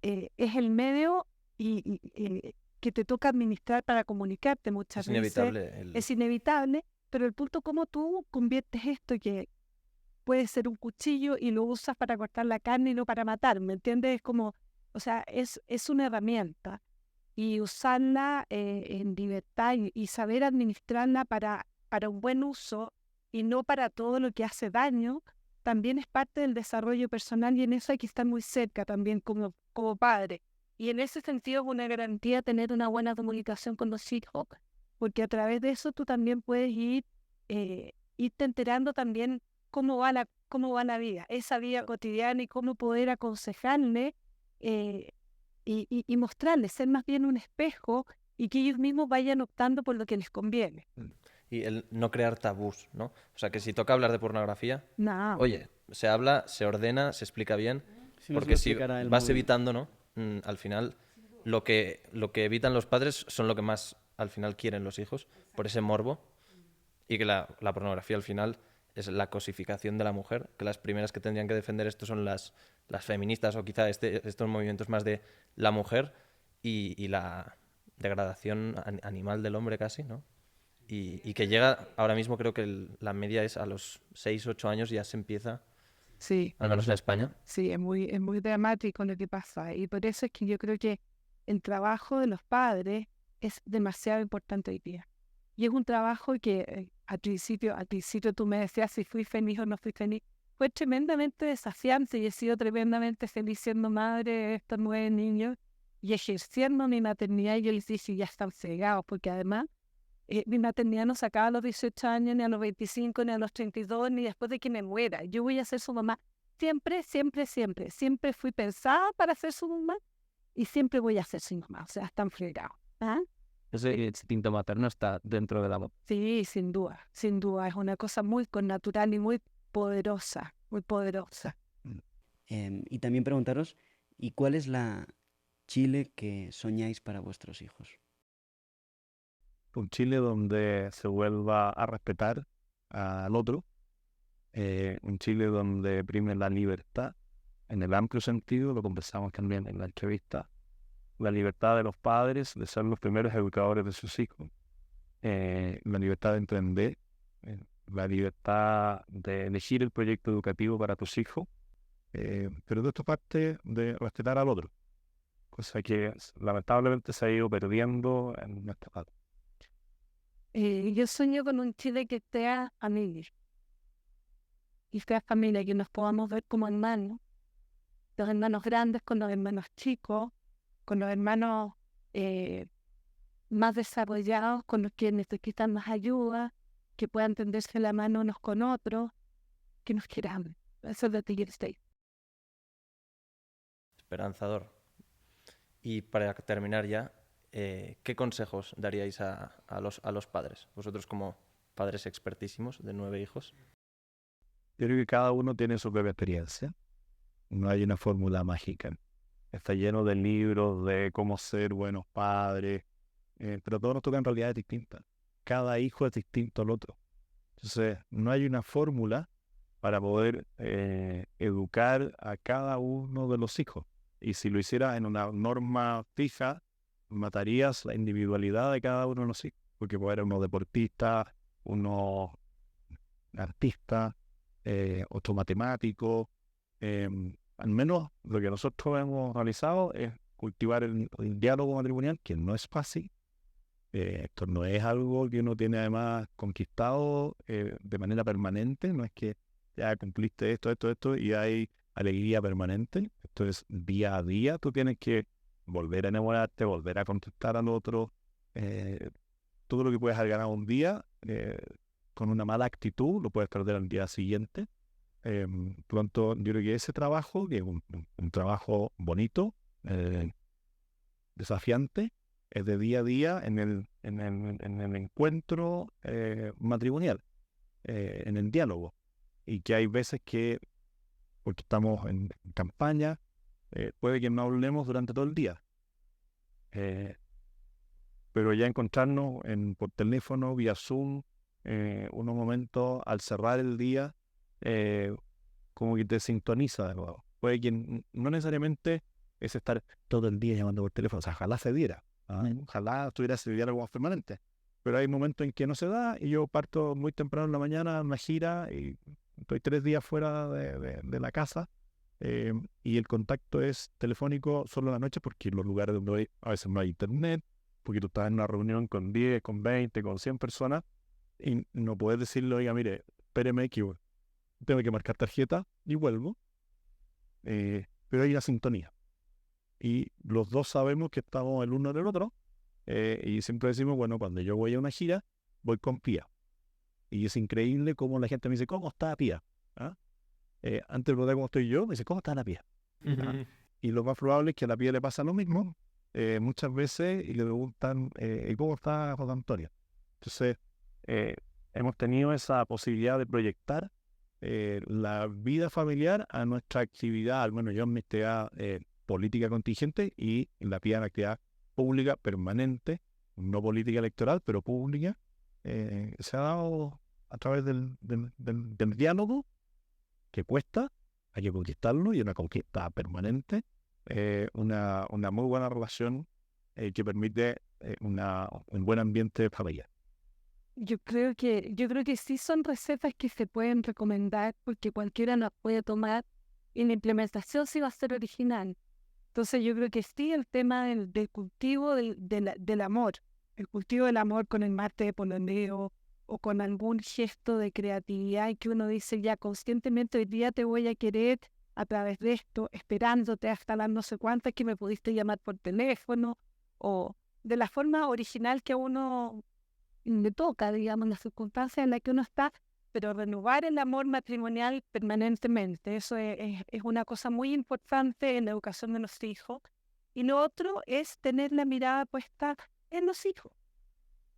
es el medio y que te toca administrar para comunicarte muchas Es veces. inevitable. Es inevitable, pero el punto cómo tú conviertes esto, que puede ser un cuchillo y lo usas para cortar la carne y no para matar, ¿me entiendes? Es como, o sea, es una herramienta, y usarla en libertad y saber administrarla para un buen uso y no para todo lo que hace daño, también es parte del desarrollo personal, y en eso hay que estar muy cerca también como padre. Y en ese sentido es una garantía tener una buena comunicación con los hijos, porque a través de eso tú también puedes irte enterando también cómo va la vida, esa vida cotidiana, y cómo poder aconsejarle y mostrarles, ser más bien un espejo, y que ellos mismos vayan optando por lo que les conviene. Y el no crear tabús, ¿no? O sea, que si toca hablar de pornografía, No. oye, se habla, se ordena, se explica bien, Si no se porque lo si explicará el vas móvil. evitando, ¿no? Al final, lo que evitan los padres son lo que más al final quieren los hijos, por ese morbo, y que la pornografía al final es la cosificación de la mujer, que las primeras que tendrían que defender esto son las feministas, o quizá estos movimientos más de la mujer y la degradación animal del hombre casi, ¿no? Y que llega, ahora mismo creo que la media es a los 6, 8 años ya se empieza, Sí, al menos en España. sí, es muy dramático lo que pasa, y por eso es que yo creo que el trabajo de los padres es demasiado importante hoy día. Y es un trabajo que al principio tú me decías si fui feliz o no fui feliz. Fue tremendamente desafiante, y he sido tremendamente feliz siendo madre de estos 9 niños y ejerciendo mi maternidad. Y yo les dije, ya están cegados, porque además mi maternidad no se acaba a los 18 años, ni a los 25, ni a los 32, ni después de que me muera. Yo voy a ser su mamá. Siempre, siempre, siempre. Siempre fui pensada para ser su mamá, y siempre voy a ser su mamá. O sea, están fregados. ese instinto materno está dentro del amor. Sí, sin duda, es una cosa muy connatural y muy poderosa, muy poderosa. Y también preguntaros, ¿y cuál es la Chile que soñáis para vuestros hijos? Un Chile donde se vuelva a respetar al otro, un Chile donde prime la libertad, en el amplio sentido, lo conversamos también en la entrevista, la libertad de los padres de ser los primeros educadores de sus hijos, la libertad de emprender, la libertad de elegir el proyecto educativo para tus hijos, pero de esto parte de respetar al otro, cosa que lamentablemente se ha ido perdiendo en nuestra patria. Yo sueño con un Chile que sea familia, y sea familia, que nos podamos ver como hermanos, los hermanos grandes con los hermanos chicos, con los hermanos más desarrollados, con los que necesitan más ayuda, que puedan tenderse la mano unos con otros, que nos queramos. Eso es lo que yo estoy. Esperanzador. Y para terminar ya, ¿qué consejos daríais a los padres? Vosotros como padres expertísimos de 9 hijos. Yo creo que cada uno tiene su propia experiencia. No hay una fórmula mágica. Está lleno de libros de cómo ser buenos padres, pero todos nos tocan realidades distintas. Cada hijo es distinto al otro. Entonces, no hay una fórmula para poder educar a cada uno de los hijos. Y si lo hicieras en una norma fija, matarías la individualidad de cada uno de los hijos. Porque puede haber unos deportistas, unos artistas, otro matemático. Al menos lo que nosotros hemos realizado es cultivar el diálogo matrimonial, que no es fácil. Esto no es algo que uno tiene además conquistado de manera permanente, no es que ya cumpliste esto y hay alegría permanente. Esto es día a día, tú tienes que volver a enamorarte, volver a contestar al otro. Todo lo que puedes haber ganado un día con una mala actitud lo puedes perder al día siguiente. Pronto yo creo que ese trabajo, que es un trabajo bonito, desafiante, es de día a día en el encuentro matrimonial, en el diálogo. Y que hay veces que, porque estamos en campaña, puede que no hablemos durante todo el día. Pero ya encontrarnos por teléfono, vía Zoom, unos momentos al cerrar el día, como que te sintoniza de nuevo. Puede que no necesariamente es estar todo el día llamando por teléfono, o sea, ojalá se diera, ojalá tuviera ese diálogo más permanente, pero hay momentos en que no se da y yo parto muy temprano en la mañana a una gira y estoy 3 días fuera de la casa, y el contacto es telefónico solo en la noche porque en los lugares donde a veces no hay internet, porque tú estás en una reunión con 10, con 20, con 100 personas y no puedes decirle, oiga, mire, espéreme que tengo que marcar tarjeta y vuelvo, pero hay una sintonía y los dos sabemos que estamos el uno del otro, y siempre decimos, bueno, cuando yo voy a una gira voy con Pía y es increíble cómo la gente me dice, ¿cómo está Pía? Antes de preguntar cómo estoy yo, me dice, ¿cómo está la Pía? Y lo más probable es que a la Pía le pasa lo mismo muchas veces y le preguntan, ¿cómo está José Antonio? Entonces hemos tenido esa posibilidad de proyectar la vida familiar a nuestra actividad, al menos yo en mi actividad política contingente y en la Pía en actividad pública permanente, no política electoral, pero pública. Se ha dado a través del diálogo, que cuesta, hay que conquistarlo y una conquista permanente, una muy buena relación que permite un buen ambiente familiar. Yo creo que sí son recetas que se pueden recomendar porque cualquiera las puede tomar y la implementación sí va a ser original. Entonces yo creo que sí el tema del cultivo del amor, el cultivo del amor con el mate de poloneo o con algún gesto de creatividad y que uno dice ya conscientemente hoy día te voy a querer a través de esto, esperándote hasta las no sé cuántas que me pudiste llamar por teléfono o de la forma original que a uno le toca, digamos, la circunstancia en la que uno está, pero renovar el amor matrimonial permanentemente, eso es una cosa muy importante en la educación de los hijos. Y lo otro es tener la mirada puesta en los hijos,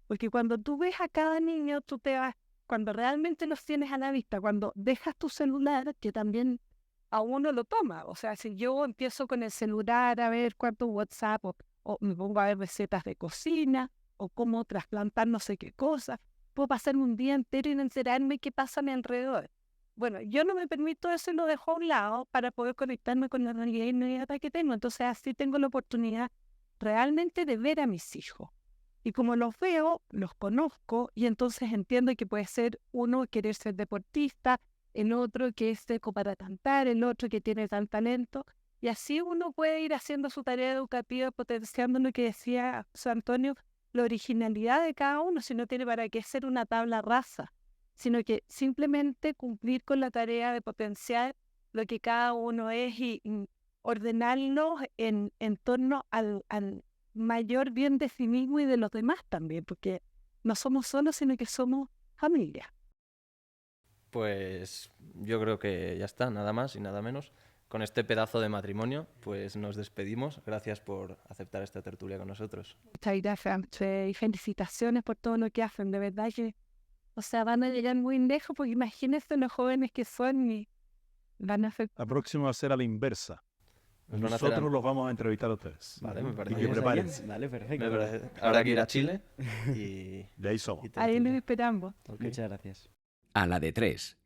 Porque cuando tú ves a cada niño, tú te vas, cuando realmente los tienes a la vista, cuando dejas tu celular, que también a uno lo toma. O sea, si yo empiezo con el celular a ver cuánto WhatsApp o me pongo a ver recetas de cocina o cómo trasplantar no sé qué cosa, puedo pasar un día entero y no enterarme qué pasa a mi alrededor. Bueno, yo no me permito eso y lo dejo a un lado para poder conectarme con la realidad inmediata que tengo. Entonces así tengo la oportunidad realmente de ver a mis hijos. Y como los veo, los conozco y entonces entiendo que puede ser uno querer ser deportista, el otro que es seco para cantar, el otro que tiene tal talento. Y así uno puede ir haciendo su tarea educativa, potenciando lo que decía José Antonio, la originalidad de cada uno, si no tiene para qué ser una tabla rasa, sino que simplemente cumplir con la tarea de potenciar lo que cada uno es y ordenarlo en torno al mayor bien de sí mismo y de los demás también, porque no somos solos, sino que somos familia. Pues yo creo que ya está, nada más y nada menos. Con este pedazo de matrimonio, pues nos despedimos. Gracias por aceptar esta tertulia con nosotros. Muchas gracias y felicitaciones por todo lo que hacen, de verdad que, o sea, van a llegar muy lejos, porque imagínense los jóvenes que son y van a hacer... La próxima va a ser a la inversa. Nos van a hacer Nosotros los vamos a entrevistar a ustedes. Vale, me parece Y que bien. prepárense. Vale, perfecto. Me parece- Habrá que ir a Chile y... De ahí somos. y Ahí los tertulia. esperamos. Ok. Muchas gracias. A la de tres.